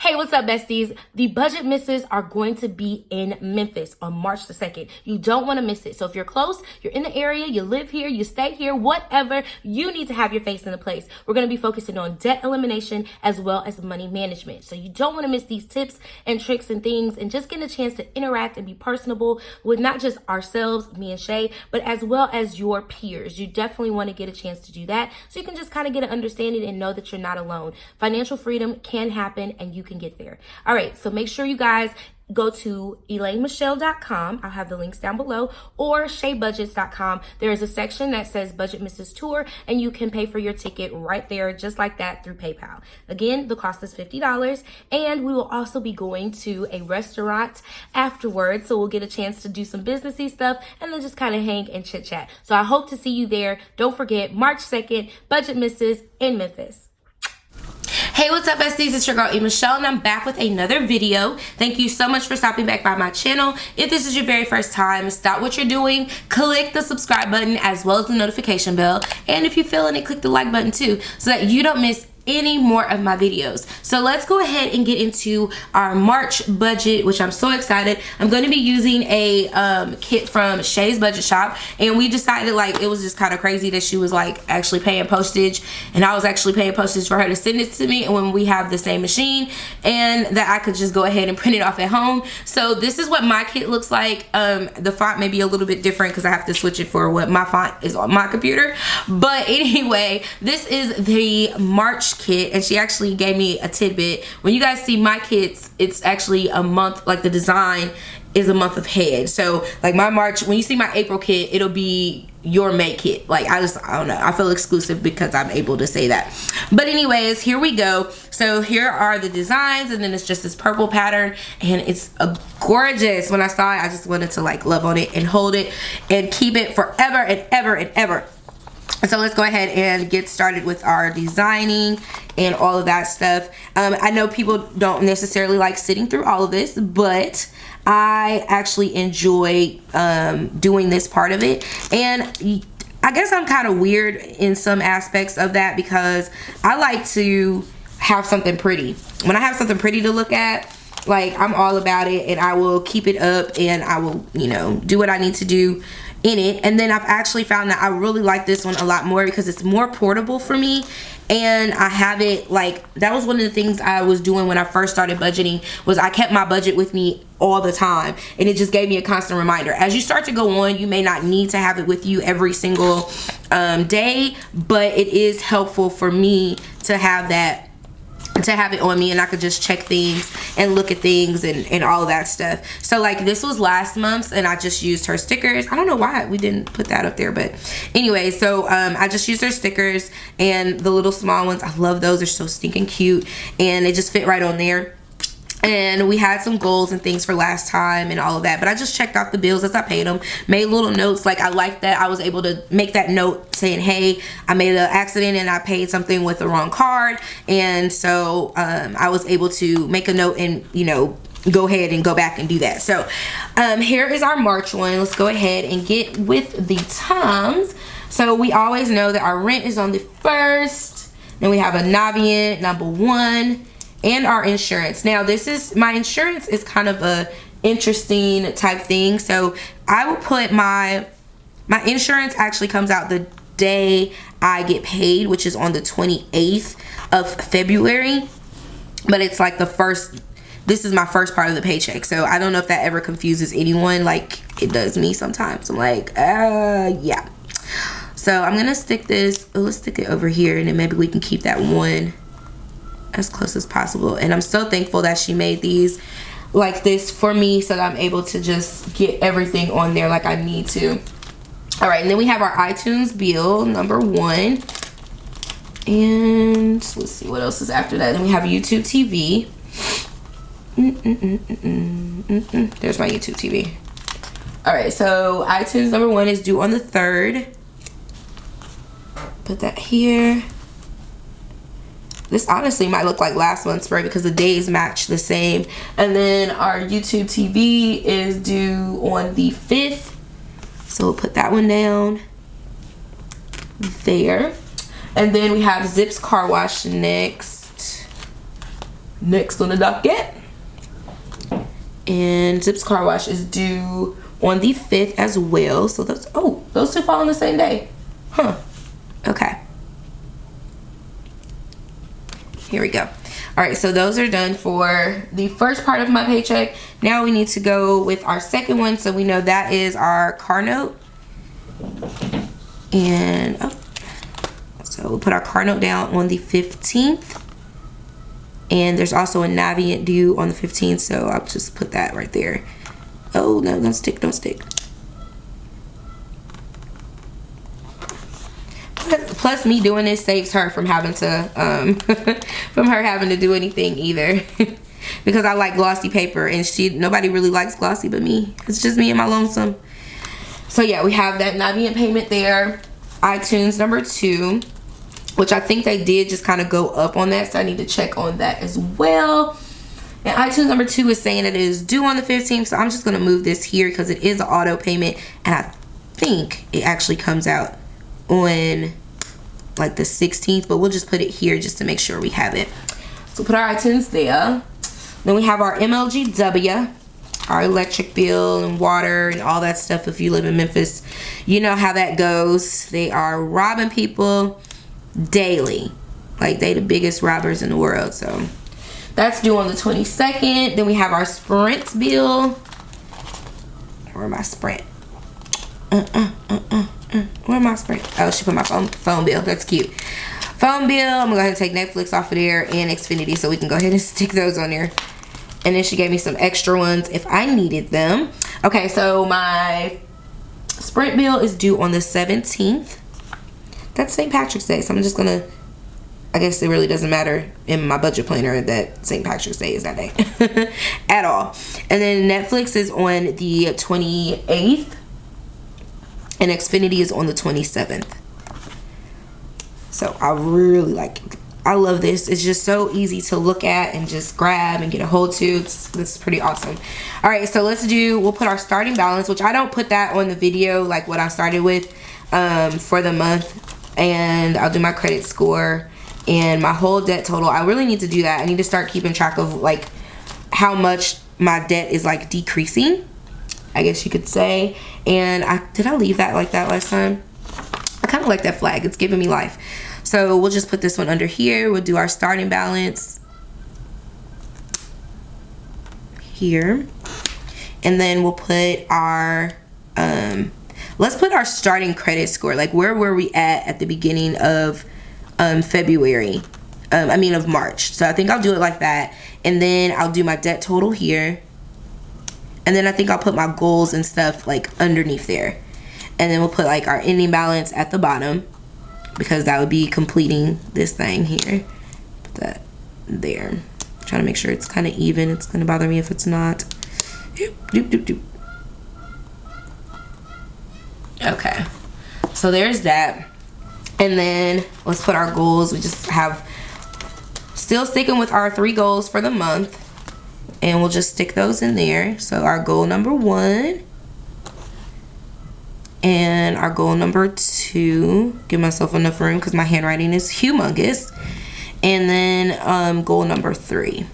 Hey, what's up, besties? The budget misses are going to be in Memphis on March the 2nd. You don't want to miss it. So if you're close, you're in the area, you live here, you stay here, whatever, you need to have your face in the place. We're going to be focusing on debt elimination as well as money management. So you don't want to miss these tips and tricks and things, and just getting a chance to interact and be personable with not just ourselves, me and Shay, but as well as your peers. You definitely want to get a chance to do that so you can just kind of get an understanding and know that you're not alone. Financial freedom can happen and you can get there. All right, so make sure you guys go to ElaineMichelle.com. I'll have the links down below, or ShayBudgets.com. There is a section that says Budget Mrs. Tour, and you can pay for your ticket right there, just like that, through PayPal. Again, the cost is $50, and we will also be going to a restaurant afterwards, so we'll get a chance to do some businessy stuff and then just kind of hang and chit chat. So I hope to see you there. Don't forget, March 2nd, Budget Misses in Memphis. Hey, what's up, besties? It's your girl, Michelle, and I'm back with another video. Thank you so much for stopping back by my channel. If this is your very first time, stop what you're doing, click the subscribe button as well as the notification bell, and if you're feeling it, click the like button too, so that you don't miss any more of my videos. So let's go ahead and get into our March budget, which I'm so excited. I'm going to be using a kit from Shay's Budget Shop, and we decided, like, it was just kind of crazy that she was like actually paying postage and I was actually paying postage for her to send it to me, and when we have the same machine, and that I could just go ahead and print it off at home. So this is what my kit looks like. The font may be a little bit different because I have to switch it for what my font is on my computer, but anyway, this is the March kit, and she actually gave me a tidbit. When you guys see my kits, it's actually a month, like the design is a month ahead. So like my March, when you see my April kit, it'll be your May kit. Like I don't know, I feel exclusive because I'm able to say that. But anyways, here we go. So here are the designs, and then it's just this purple pattern, and it's gorgeous. When I saw it, I just wanted to like love on it and hold it and keep it forever and ever and ever. So let's go ahead and get started with our designing and all of that stuff. I know people don't necessarily like sitting through all of this, but I actually enjoy doing this part of it. And I guess I'm kind of weird in some aspects of that because I like to have something pretty. When I have something pretty to look at, like, I'm all about it, and I will keep it up, and I will, you know, do what I need to do in it. And then I've actually found that I really like this one a lot more because it's more portable for me, and I have it, like, that was one of the things I was doing when I first started budgeting, was I kept my budget with me all the time, and it just gave me a constant reminder. As you start to go on, you may not need to have it with you every single day, but it is helpful for me to have that, to have it on me, and I could just check things and look at things and all of that stuff. So like this was last month's, and I just used her stickers. I don't know why we didn't put that up there, but anyway, so I just used her stickers, and the little small ones, I love those. They're so stinking cute, and they just fit right on there. And we had some goals and things for last time and all of that, but I just checked off the bills as I paid them, made little notes. Like, I like that I was able to make that note saying, hey, I made an accident and I paid something with the wrong card, and so I was able to make a note and, you know, go ahead and go back and do that. So here is our March one. Let's go ahead and get with the times. So we always know that our rent is on the 1st, then we have a Navient number 1, and our insurance. Now this is, my insurance is kind of a interesting type thing. So I will put my insurance actually comes out the day I get paid, which is on the 28th of February, but it's like the first, this is my first part of the paycheck. So I don't know if that ever confuses anyone, like it does me sometimes. I'm like, yeah. So I'm gonna stick this, let's stick it over here, and then maybe we can keep that one as close as possible. And I'm so thankful that she made these like this for me, so that I'm able to just get everything on there like I need to. All right, and then we have our iTunes bill number 1, and let's see what else is after that. Then we have YouTube TV. There's my YouTube TV. All right, so iTunes number 1 is due on the 3rd. Put that here. This honestly might look like last month's spray because the days match the same. And then our YouTube TV is due on the 5th. So we'll put that one down there. And then we have Zips Car Wash next. next on the docket. And Zip's car wash is due on the 5th as well. So those, oh, those two fall on the same day. Huh. Okay. Here we go. All right, so those are done for the first part of my paycheck. Now we need to go with our second one. So we know that is our car note. And, oh, so we'll put our car note down on the 15th. And there's also a Navient due on the 15th, so I'll just put that right there. Oh, no, don't stick, don't stick. Plus, me doing this saves her from having to, from her having to do anything either. Because I like glossy paper, and nobody really likes glossy but me. It's just me and my lonesome. So yeah, we have that Navient payment there. iTunes number 2. Which I think they did just kind of go up on that. So I need to check on that as well. And iTunes number 2 is saying that it is due on the 15th. So I'm just going to move this here because it is an auto payment. And I think it actually comes out on like the 16th. But we'll just put it here just to make sure we have it. So put our iTunes there. Then we have our MLGW. Our electric bill and water and all that stuff. If you live in Memphis, you know how that goes. They are robbing people daily. Like, they the biggest robbers in the world. So that's due on the 22nd. Then we have our Sprint bill. Where am I? Sprint? Where am I? Sprint? Oh, she put my phone bill. That's cute. Phone bill. I'm gonna go ahead and take Netflix off of there and Xfinity, so we can go ahead and stick those on there. And then she gave me some extra ones if I needed them. Okay, so my Sprint bill is due on the 17th. That's St. Patrick's Day, so I'm just gonna, I guess it really doesn't matter in my budget planner that St. Patrick's Day is that day at all. And then Netflix is on the 28th and Xfinity is on the 27th. So I really I love this. It's just so easy to look at and just grab and get a hold to. This is pretty awesome. All right, so we'll put our starting balance, which I don't put that on the video like what I started with for the month. And I'll do my credit score and my whole debt total. I really need to do that. I need to start keeping track of like how much my debt is like decreasing, I guess you could say. And did I leave that like that last time? I kind of like that flag. It's giving me life. So we'll just put this one under here. We'll do our starting balance here. And then we'll put our let's put our starting credit score. Like, where were we at the beginning of February? Of March. So I think I'll do it like that. And then I'll do my debt total here. And then I think I'll put my goals and stuff like underneath there. And then we'll put like our ending balance at the bottom, because that would be completing this thing here. Put that there. I'm trying to make sure it's kind of even. It's going to bother me if it's not. Doop, doop, doop, doop. Okay, so there's that. And then let's put our goals. We just have, still sticking with our 3 goals for the month, and we'll just stick those in there. So our goal number 1 and our goal number 2, give myself enough room because my handwriting is humongous, and then goal number 3.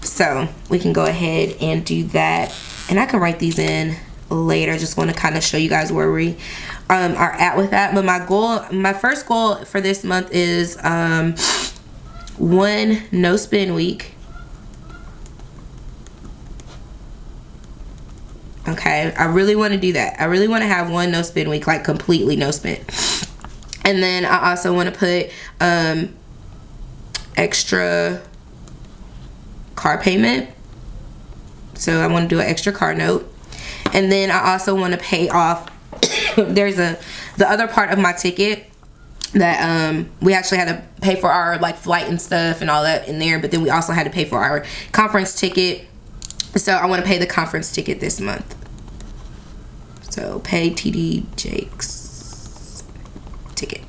So we can go ahead and do that, and I can write these in later. Just want to kind of show you guys where we are at with that. But my first goal for this month is 1 no spend week. Okay, I really want to do that. I really want to have 1 no spend week, like completely no spend. And then I also want to put extra car payment. So I want to do an extra car note. And then I also want to pay off there's the other part of my ticket that we actually had to pay for our like flight and stuff and all that in there, but then we also had to pay for our conference ticket. So I want to pay the conference ticket this month. So pay TD Jake's ticket.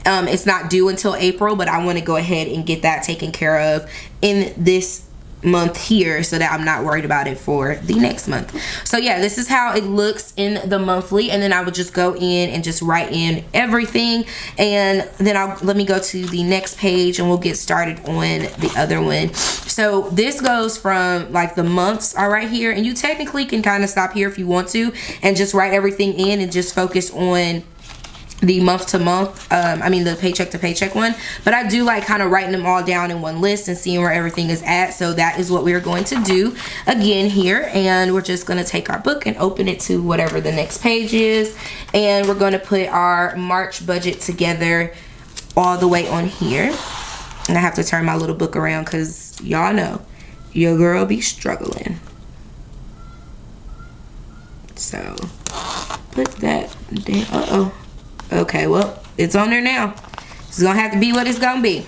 It's not due until April, but I want to go ahead and get that taken care of in this month here so that I'm not worried about it for the next month. So yeah, this is how it looks in the monthly, and then I would just go in and just write in everything, and then let me go to the next page and we'll get started on the other one. So this goes from like the months are right here, and you technically can kind of stop here if you want to and just write everything in and just focus on the month to month, the paycheck to paycheck one. But I do like kind of writing them all down in one list and seeing where everything is at. So that is what we're going to do again here, and we're just going to take our book and open it to whatever the next page is, and we're going to put our March budget together all the way on here. And I have to turn my little book around because y'all know your girl be struggling. So put that down. Okay, well, it's on there now. It's gonna have to be what it's gonna be.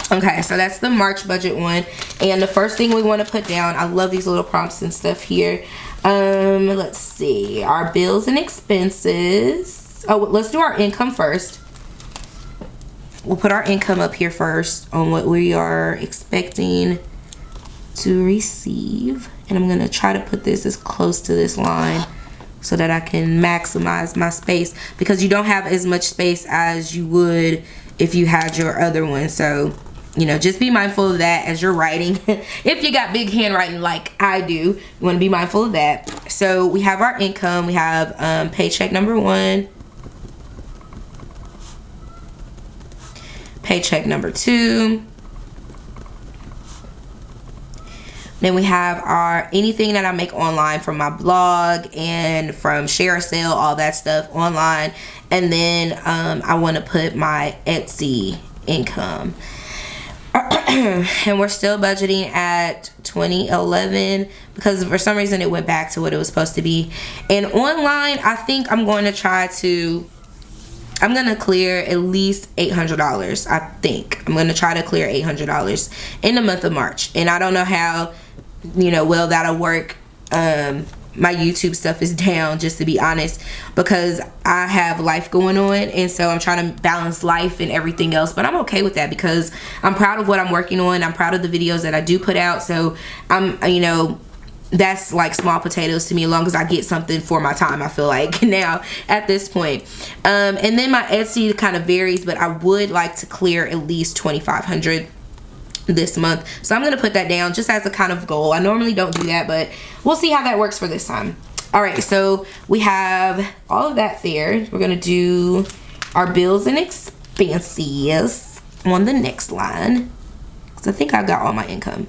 Okay, so that's the March budget one. And the first thing we want to put down, I love these little prompts and stuff here. Let's see, our bills and expenses. Oh, let's do our income first. We'll put our income up here first on what we are expecting to receive. And I'm gonna try to put this as close to this line so that I can maximize my space, because you don't have as much space as you would if you had your other one. So, you know, just be mindful of that as you're writing. If you got big handwriting like I do, you want to be mindful of that. So we have our income. We have paycheck number 1, paycheck number 2. Then we have our anything that I make online from my blog and from share sale, all that stuff online. And then I want to put my Etsy income. And we're still budgeting at $20.11 because for some reason it went back to what it was supposed to be. And online, I think I'm going to clear at least $800. I think I'm going to try to clear $800 in the month of March. And I don't know how, well, that'll work. My YouTube stuff is down, just to be honest, because I have life going on, and so I'm trying to balance life and everything else. But I'm okay with that because I'm proud of what I'm working on. I'm proud of the videos that I do put out. So I'm, that's like small potatoes to me, as long as I get something for my time, I feel like now at this point. And then my Etsy kind of varies, but I would like to clear at least $2,500 this month. So I'm going to put that down just as a kind of goal. I normally don't do that, but we'll see how that works for this time. All right, so we have all of that there. We're going to do our bills and expenses on the next line, because I think I got all my income.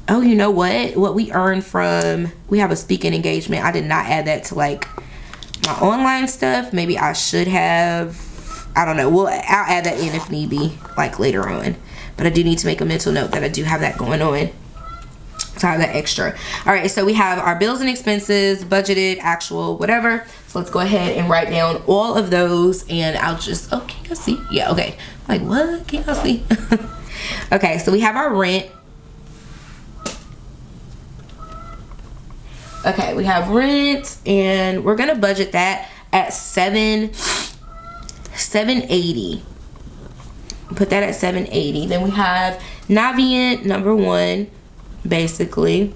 Oh, you know what we earned from, we have a speaking engagement. I did not add that to like my online stuff. Maybe I should have. I don't know. Well, I'll add that in if need be, like later on. But I do need to make a mental note that I do have that going on. So I have that extra. All right, so we have our bills and expenses, budgeted, actual, whatever. So let's go ahead and write down all of those, and I'll just, oh, can you see? Yeah, okay. Like, what? Can y'all see? Okay, so we have our rent. Okay, we have rent, and we're gonna budget that at $780. Put that at $780. Then we have Navient number 1, basically.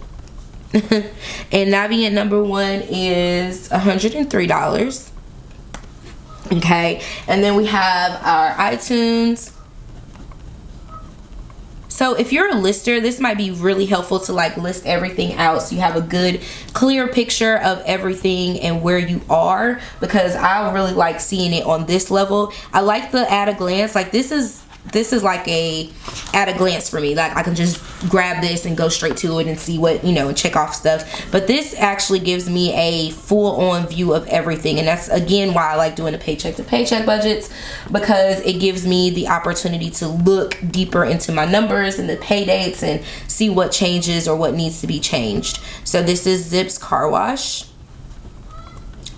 And Navient number 1 is $103. Okay, and then we have our iTunes. So if you're a lister, this might be really helpful to like list everything out so you have a good clear picture of everything and where you are, because I really like seeing it on this level. I like the at a glance. Like this is like a at a glance for me. Like I can just grab this and go straight to it and see what, and check off stuff. But this actually gives me a full on view of everything, and that's again why I like doing the paycheck to paycheck budgets, because it gives me the opportunity to look deeper into my numbers and the pay dates and see what changes or what needs to be changed. So this is Zips Car Wash,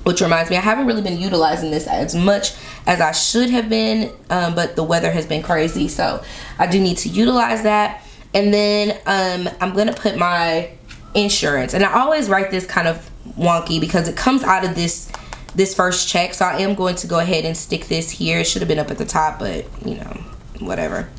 which reminds me, I haven't really been utilizing this as much as I should have been, but the weather has been crazy, so I do need to utilize that. And then I'm gonna put my insurance, and I always write this kind of wonky because it comes out of this first check, so I am going to go ahead and stick this here. It should have been up at the top, but whatever.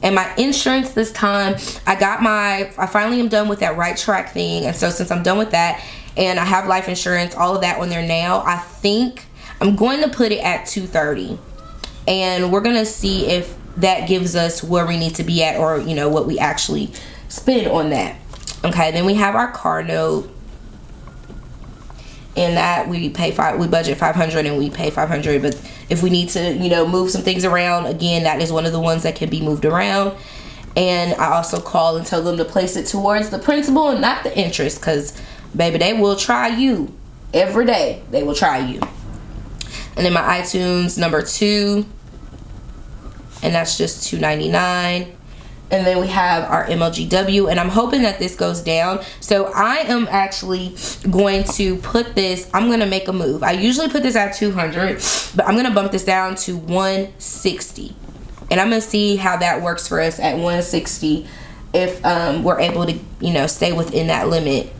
And my insurance this time, I finally am done with that Right Track thing. And so since I'm done with that and I have life insurance, all of that on there now, I think I'm going to put it at $230. And we're going to see if that gives us where we need to be at, or, you know, what we actually spend on that. Okay, then we have our car note. And that we budget $500 and we pay $500. But if we need to, you know, move some things around, again, that is one of the ones that can be moved around. And I also call and tell them to place it towards the principal and not the interest, because baby, they will try you every day. They will try you. And then my iTunes number 2, and that's just $2.99. And then we have our MLGW, and I'm hoping that this goes down. So I am actually going to put this, I'm going to make a move. I usually put this at $200, but I'm going to bump this down to $160. And I'm going to see how that works for us at $160 if we're able to, you know, stay within that limit.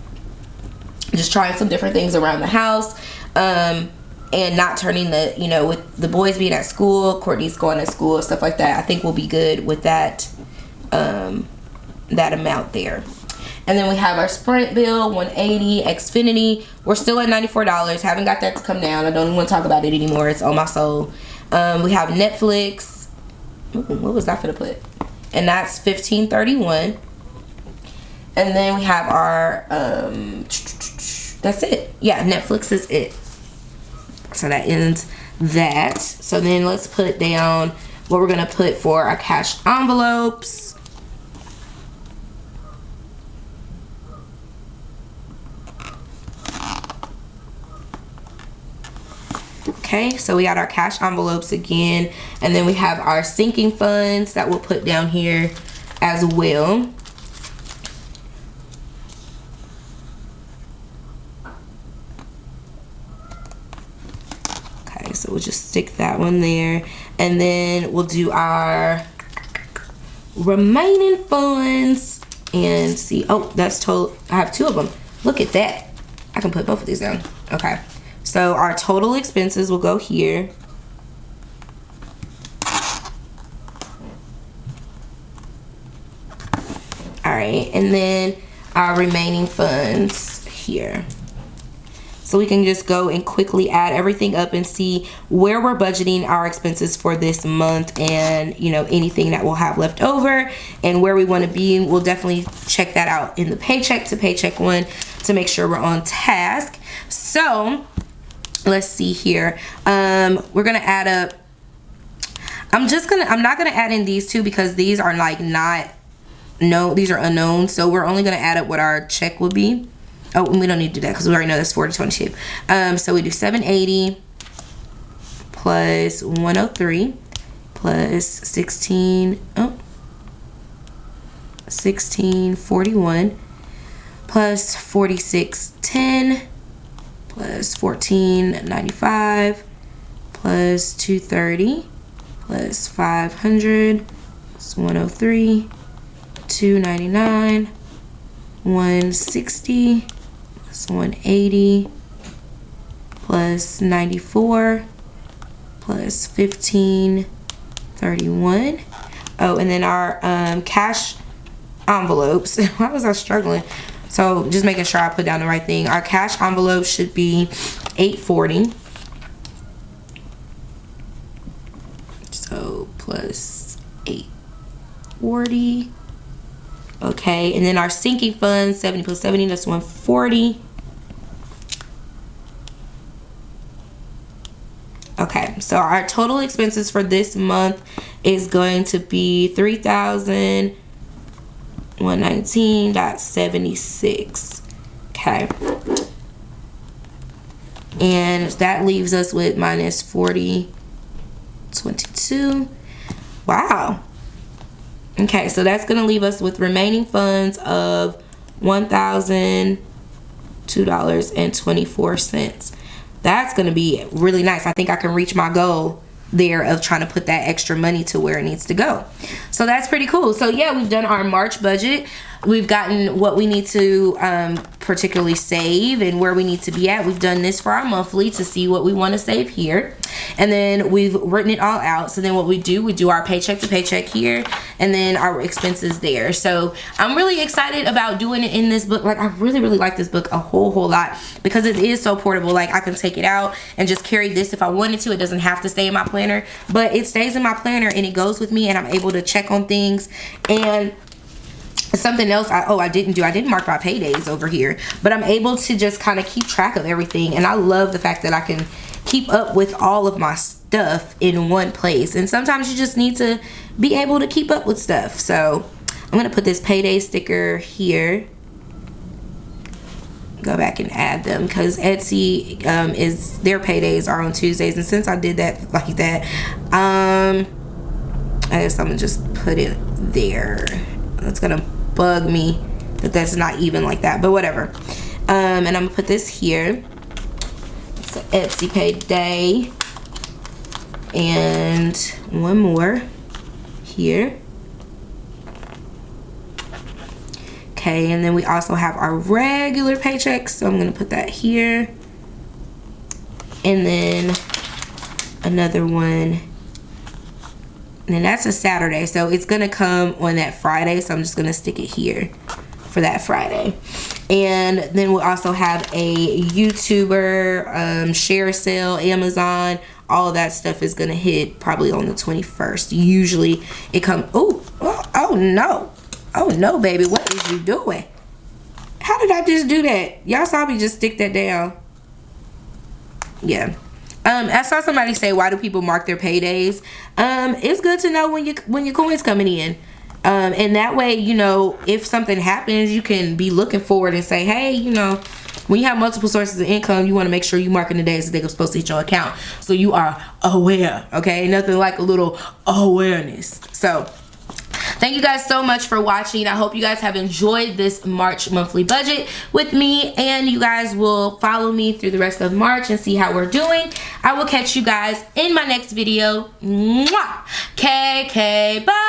Just trying some different things around the house, and not turning the, you know, with the boys being at school, Courtney's going to school, stuff like that. I think we'll be good with that. That amount there. And then we have our Sprint bill, $180. Xfinity, we're still at $94. Haven't got that to come down. I don't even want to talk about it anymore. It's on my soul. We have Netflix. Ooh, what was that for to put? And that's $15.31. And then we have our that's it. Yeah, Netflix is it. So that ends that. So then let's put down what we're gonna put for our cash envelopes. Okay, so we got our cash envelopes again, and then we have our sinking funds that we'll put down here as well. Okay, so we'll just stick that one there, and then we'll do our remaining funds and see. Oh, that's total. I have 2 of them. Look at that. I can put both of these down. Okay. So our total expenses will go here. All right, and then our remaining funds here. So we can just go and quickly add everything up and see where we're budgeting our expenses for this month, and, you know, anything that we'll have left over and where we want to be. We'll definitely check that out in the paycheck to paycheck one to make sure we're on task. So let's see here. We're gonna add up. I'm not gonna add in these 2 because these are like these are unknown. So we're only gonna add up what our check will be. Oh, we don't need to do that because we already know that's $40.22. So we do $780 plus $103 plus $1641 plus $46.10 plus $14.95 plus $230 plus $500 plus $103, $299, $160 plus $180 plus $94 plus $15.31. Oh, and then our cash envelopes. Why was I struggling? So just making sure I put down the right thing. Our cash envelope should be $840. So plus $840. Okay, and then our sinking funds, 70 plus 70, that's $140. Okay, so our total expenses for this month is going to be $3,119.76. Okay, and that leaves us with minus $40.22. Wow. Okay, so that's gonna leave us with remaining funds of $1,002.24. That's gonna be really nice. I think I can reach my goal there of trying to put that extra money to where it needs to go. So that's pretty cool. So yeah, we've done our March budget. We've gotten what we need to particularly save and where we need to be at. We've done this for our monthly to see what we want to save here. And then we've written it all out. So then what we do our paycheck to paycheck here and then our expenses there. So I'm really excited about doing it in this book. Like, I really like this book a whole lot because it is so portable. Like, I can take it out and just carry this if I wanted to. It doesn't have to stay in my planner, but it stays in my planner and it goes with me, and I'm able to check on things. And something else I didn't mark my paydays over here, but I'm able to just kind of keep track of everything. And I love the fact that I can keep up with all of my stuff in one place, and sometimes you just need to be able to keep up with stuff. So I'm gonna put this payday sticker here, go back and add them, because Etsy is their paydays are on Tuesdays, and since I did that like that, I guess I'm gonna just put it there. That's gonna bug me that that's not even like that, but whatever. And I'm gonna put this here. It's an Etsy payday, and one more here. Okay, and then we also have our regular paychecks, so I'm gonna put that here, and then another one. And then that's a Saturday, so it's gonna come on that Friday, so I'm just gonna stick it here for that Friday. And then we'll also have a YouTuber share sale, Amazon, all of that stuff is gonna hit probably on the 21st. Usually it comes, oh no, baby, what is you doing? How did I just do that? Y'all saw me just stick that down. Yeah. I saw somebody say, why do people mark their paydays? It's good to know when your coin's coming in. And that way, you know, if something happens, you can be looking forward and say, hey, you know, when you have multiple sources of income, you want to make sure you marking the days that they're supposed to hit your account, so you are aware. Okay, nothing like a little awareness. So thank you guys so much for watching. I hope you guys have enjoyed this March monthly budget with me, and you guys will follow me through the rest of March and see how we're doing. I will catch you guys in my next video. Mwah! KK, bye.